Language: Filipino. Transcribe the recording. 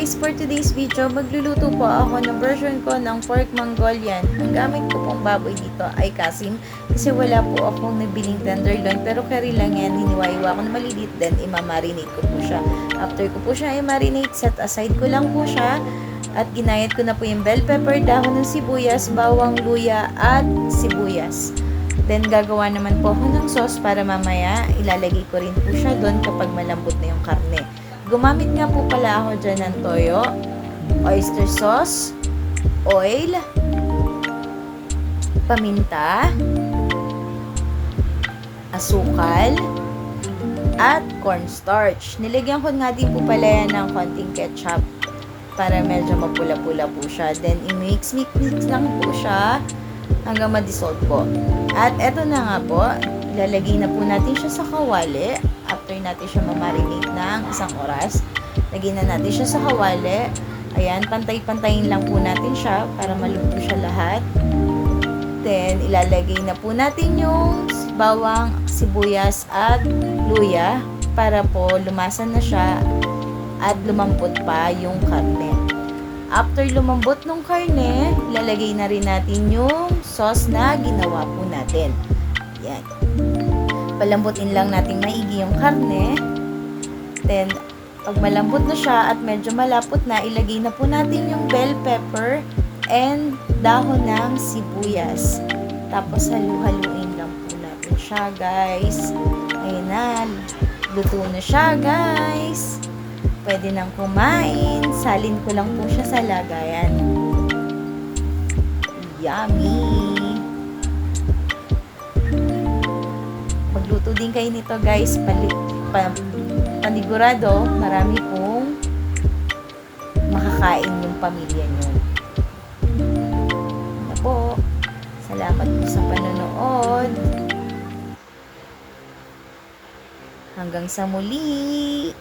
guys, for today's video, magluluto po ako ng version ko ng pork mongolian. Ang gamit ko pong baboy dito ay kasim kasi wala po akong nabiling tenderloin pero carry lang yan, hiniwa-hiwa ko na maliliit then imamarinate ko po siya. After ko po siya i-marinate, set aside ko lang po siya at ginayat ko na po yung bell pepper, dahon ng sibuyas, bawang, luya at sibuyas. Then, gagawa naman po ako ng sauce para mamaya ilalagay ko rin po siya doon kapag malambot na yung karne. Gumamit nga po pala ako dyan ng toyo, oyster sauce, oil, paminta, asukal, at cornstarch. Nilagyan ko nga din po pala yan ng konting ketchup para medyo mapula-pula po siya. Then, i-mix lang po siya hanggang ma-dissolve po. At eto na nga po, ilalagay na po natin siya sa kawali. After natin siya ma-marinate ng isang oras, lagyan na natin siya sa kawali. Ayan, pantay-pantayin lang po natin siya para maluto siya lahat. Then, ilalagay na po natin yung bawang, sibuyas at luya para po lumasan na siya at lumambot pa yung karne. After lumambot ng karne, ilalagay na rin natin yung sauce na ginawa po natin. Yan. Palambutin lang natin maigi yung karne. Then, pag malambot na siya at medyo malapot na, ilagay na po natin yung bell pepper and dahon ng sibuyas. Tapos, halu-haluin lang po natin siya, guys. Ayan na. Luto na siya, guys. Pwede nang kumain. Salin ko lang po siya sa lagayan. Yummy! Magluto din kayo nito, guys. Panigurado, marami pong makakain yung pamilya nyo. Ano po. Salamat po sa panonood. Hanggang sa muli!